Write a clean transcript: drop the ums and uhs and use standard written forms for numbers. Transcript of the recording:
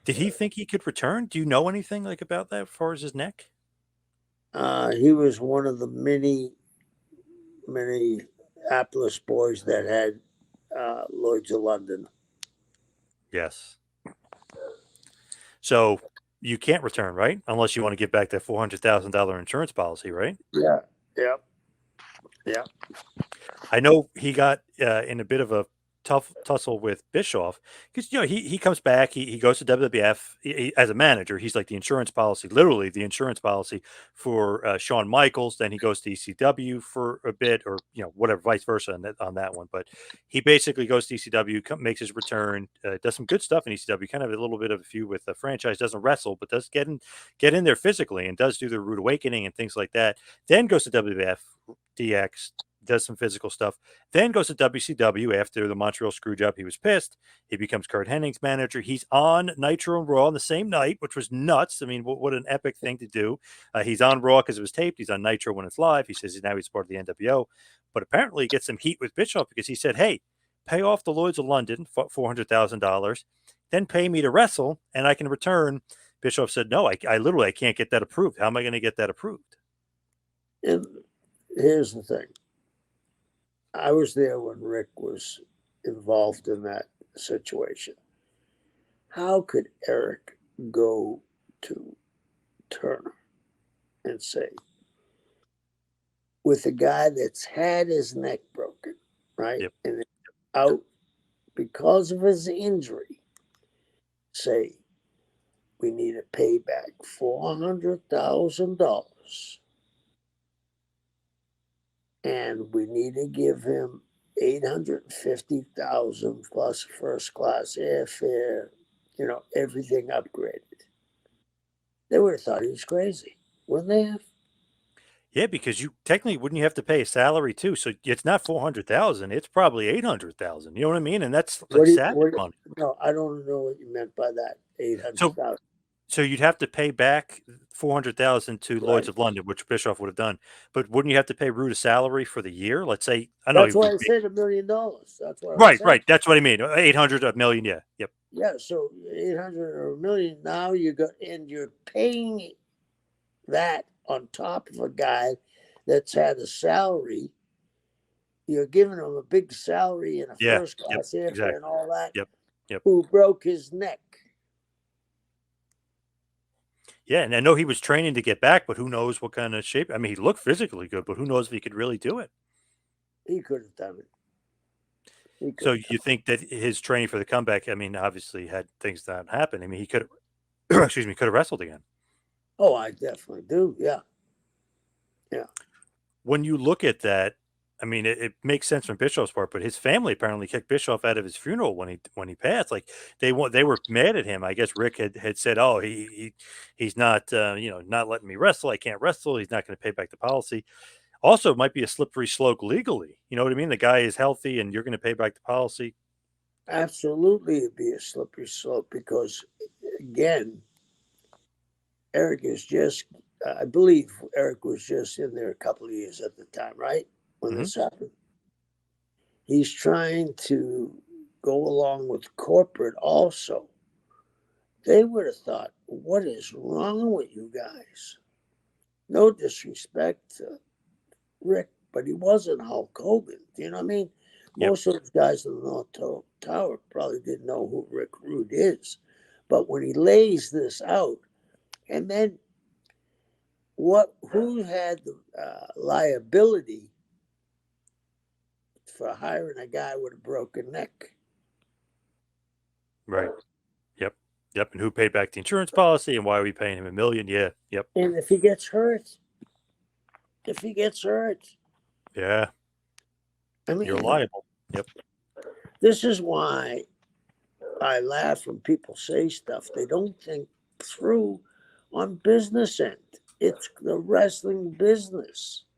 Did he think he could return? Do you know anything like about that as far as his neck? He was one of the many Minneapolis boys that had Lloyd's of London. Yes. So you can't return, right? Unless you want to give back that $400,000 insurance policy, right? Yeah, yeah, yeah. I know he got in a bit of a tough tussle with Bischoff because he comes back, he goes to WWF as a manager. He's like the insurance policy, literally the insurance policy for Shawn Michaels. Then he goes to ECW for a bit, or whatever, vice versa on that one. But he basically goes to ECW, makes his return, does some good stuff in ECW. Kind of a little bit of a feud with the franchise. Doesn't wrestle, but does get in there physically and does do the Rude Awakening and things like that. Then goes to WWF DX, does some physical stuff, then goes to WCW after the Montreal Screwjob. He was pissed. He becomes Kurt Hennig's manager. He's on Nitro and Raw on the same night, which was nuts. I mean, what an epic thing to do. He's on Raw because it was taped. He's on Nitro when it's live. He says he's part of the NWO. But apparently he gets some heat with Bischoff because he said, hey, pay off the Lloyds of London, $400,000, then pay me to wrestle, and I can return. Bischoff said, no, I literally can't get that approved. How am I going to get that approved? And here's the thing. I was there when Rick was involved in that situation. How could Eric go to Turner and say, with a guy that's had his neck broken, right? Yep. And out because of his injury, say, we need to pay back $400,000 and we need to give him 850,000 plus first class airfare, everything upgraded. They would have thought he was crazy, wouldn't they have? Yeah, because you technically wouldn't you have to pay a salary too? So it's not 400,000; it's probably 800,000. You know what I mean? And that's like What do you, savage what, money. no, I don't know what you meant by that. eight hundred So thousand, so you'd have to pay back 400,000 to Lloyd's right? of London, which Bischoff would have done. But wouldn't you have to pay Root a salary for the year? Let's say I know That's why I said $1 million. That's what I'm right, saying. right. That's what I mean. 800, a million. Yeah, yep, Yeah, so 800 or $1 million. Now you got, and you're paying that on top of a guy that's had a salary. You're giving him a big salary and a yeah, first yep, class airfare and exactly. all that, Yep, yep. who broke his neck. Yeah, and I know he was training to get back, but who knows what kind of shape? I mean, he looked physically good, but who knows if he could really do it? He could have done it. He could So have you done think that his training for the comeback, I mean, obviously had things that happen. I mean, he could have, excuse me, could have wrestled again. it. Oh, I definitely do. Yeah. Yeah. When you look at that, I mean, it makes sense from Bischoff's part, but his family apparently kicked Bischoff out of his funeral when he passed. Like they were mad at him. I guess Rick had said, "Oh, he's not not letting me wrestle. I can't wrestle. He's not going to pay back the policy." Also, it might be a slippery slope legally. You know what I mean? The guy is healthy, and you're going to pay back the policy. Absolutely, it'd be a slippery slope because, again, Eric is just, I believe Eric was just in there a couple of years at the time, right? When Hmm. this happened. He's trying to go along with corporate also. They would have thought, what is wrong with you guys? No disrespect to Rick, but he wasn't Hulk Hogan. Do you know what I mean? Yep. Most of those guys in the North Tower probably didn't know who Rick Rude is. But when he lays this out, and then who had the liability for hiring a guy with a broken neck? Right. Yep. Yep. And who paid back the insurance policy, and why are we paying him a million? Yeah. Yep. And if he gets hurt, if he gets hurt, Yeah. I You're mean, liable. Yep. this is why I laugh when people say stuff they don't think through on business end. It's the wrestling business.